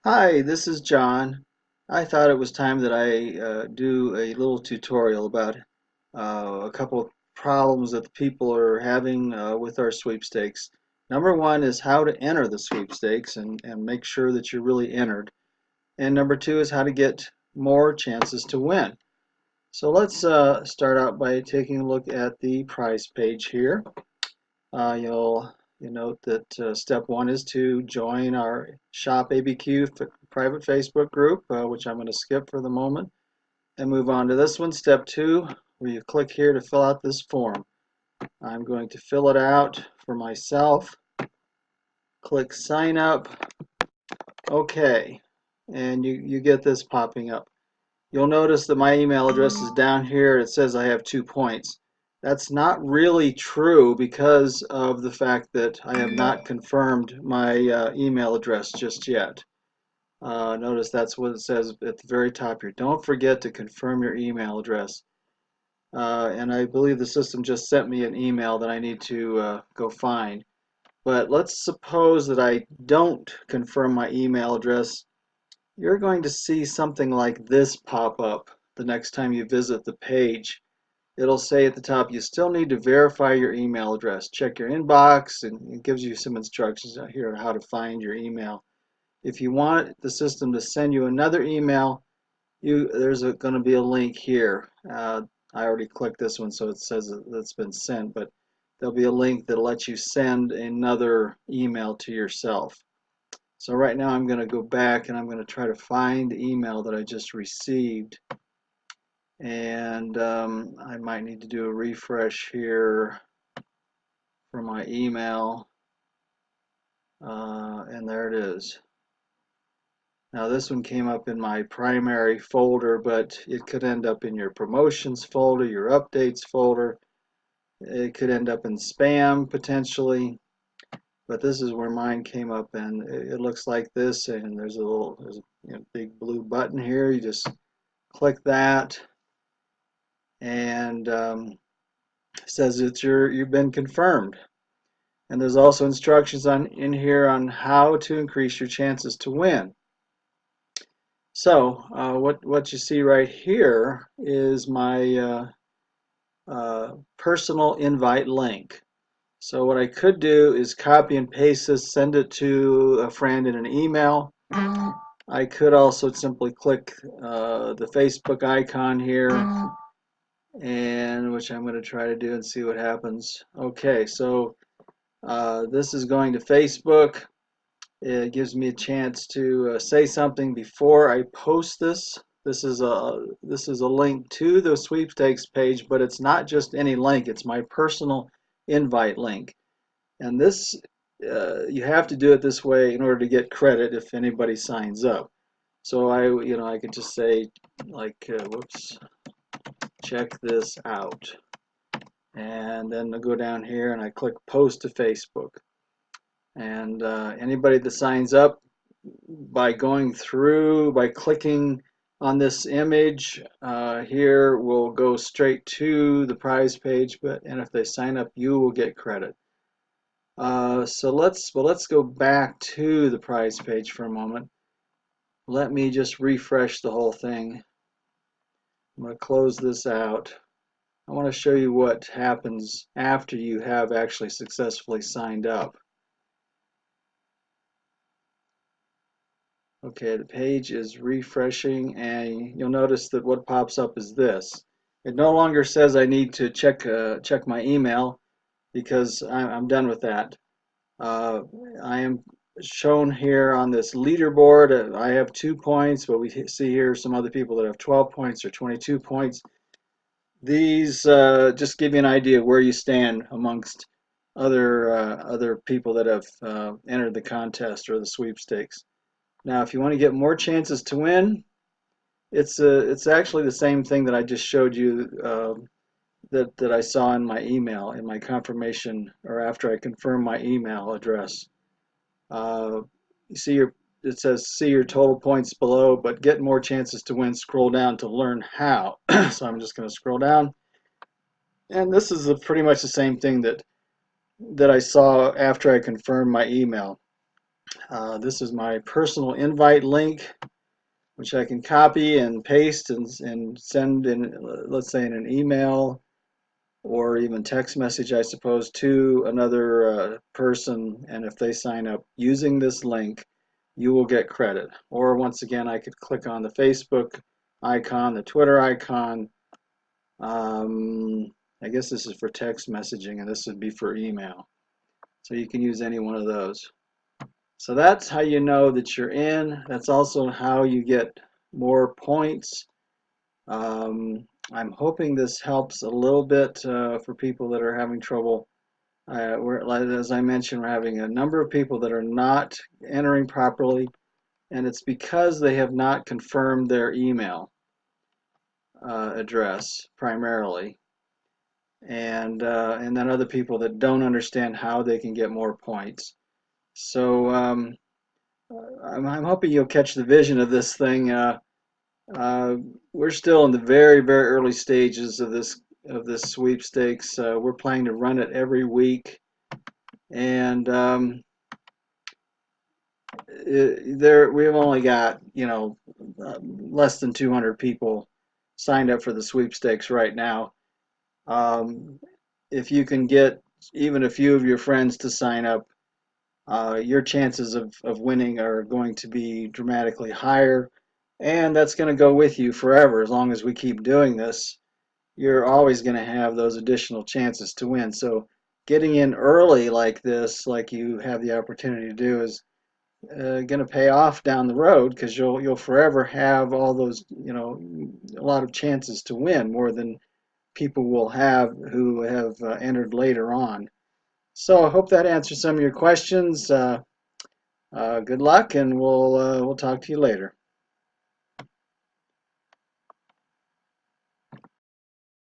Hi, this is John. I thought it was time that I do a little tutorial about a couple of problems that the people are having with our sweepstakes. Number one is how to enter the sweepstakes and make sure that you're really entered. And number two is how to get more chances to win. So let's start out by taking a look at the prize page here. You note that step one is to join our Shop ABQ private Facebook group, which I'm going to skip for the moment, and move on to this one, step two, where you click here to fill out this form. I'm going to fill it out for myself. Click sign up. Okay, and you get this popping up. You'll notice that my email address is down here. It says I have 2 points. That's not really true because of the fact that I have not confirmed my email address just yet. Notice that's what it says at the very top here. Don't forget to confirm your email address. And I believe the system just sent me an email that I need to go find. But let's suppose that I don't confirm my email address. You're going to see something like this pop up the next time you visit the page. It'll say at the top, you still need to verify your email address. Check your inbox, and it gives you some instructions here on how to find your email. If you want the system to send you another email, there's going to be a link here. I already clicked this one, so it says it's been sent, but there'll be a link that lets you send another email to yourself. So right now I'm going to go back and I'm going to try to find the email that I just received. And I might need to do a refresh here for my email. And there it is. Now this one came up in my primary folder, but it could end up in your promotions folder, your updates folder. It could end up in spam potentially. But this is where mine came up, and it looks like this, and there's a big blue button here. You just click that, and it says that you've been confirmed. And there's also instructions in here on how to increase your chances to win. So what you see right here is my personal invite link. So what I could do is copy and paste this, send it to a friend in an email. I could also simply click the Facebook icon here, and which I'm going to try to do and see what happens. Okay, so this is going to Facebook. It gives me a chance to say something before I post this. This is a link to the sweepstakes page, but it's not just any link. It's my personal invite link, and this you have to do it this way in order to get credit if anybody signs up. So I could just say like, whoops, check this out, and then I go down here and I click post to Facebook. And anybody that signs up by clicking on this image here will go straight to the prize page, and if they sign up, you will get credit. So let's go back to the prize page for a moment. Let me just refresh the whole thing. I'm going to close this out. I want to show you what happens after you have actually successfully signed up. Okay, the page is refreshing, and you'll notice that what pops up is this. It no longer says I need to check my email because I'm done with that. I am shown here on this leaderboard. I have 2 points, but we see here some other people that have 12 points or 22 points. These just give you an idea of where you stand amongst other people that have entered the contest or the sweepstakes. Now, if you want to get more chances to win, it's actually the same thing that I just showed you that I saw in my email, in my confirmation, or after I confirmed my email address. You see it says see your total points below, but get more chances to win. Scroll down to learn how. So I'm just going to scroll down, and this is pretty much the same thing that I saw after I confirmed my email. This is my personal invite link, which I can copy and paste and send in, let's say, in an email or even text message, I suppose, to another person. And if they sign up using this link, you will get credit. Or once again, I could click on the Facebook icon, the Twitter icon. I guess this is for text messaging, and this would be for email. So you can use any one of those. So that's how you know that you're in. That's also how you get more points. I'm hoping this helps a little bit for people that are having trouble. As I mentioned, we're having a number of people that are not entering properly, and it's because they have not confirmed their email address primarily, and then other people that don't understand how they can get more points. So I'm hoping you'll catch the vision of this thing. We're still in the very, very early stages of this sweepstakes. We're planning to run it every week, and we've only got less than 200 people signed up for the sweepstakes right now. If you can get even a few of your friends to sign up, your chances of winning are going to be dramatically higher, and that's going to go with you forever. As long as we keep doing this, you're always going to have those additional chances to win. So getting in early like this, like you have the opportunity to do, is going to pay off down the road, because you'll forever have all those, a lot of chances to win, more than people will have who have entered later on. So I hope that answers some of your questions. Good luck, and we'll talk to you later.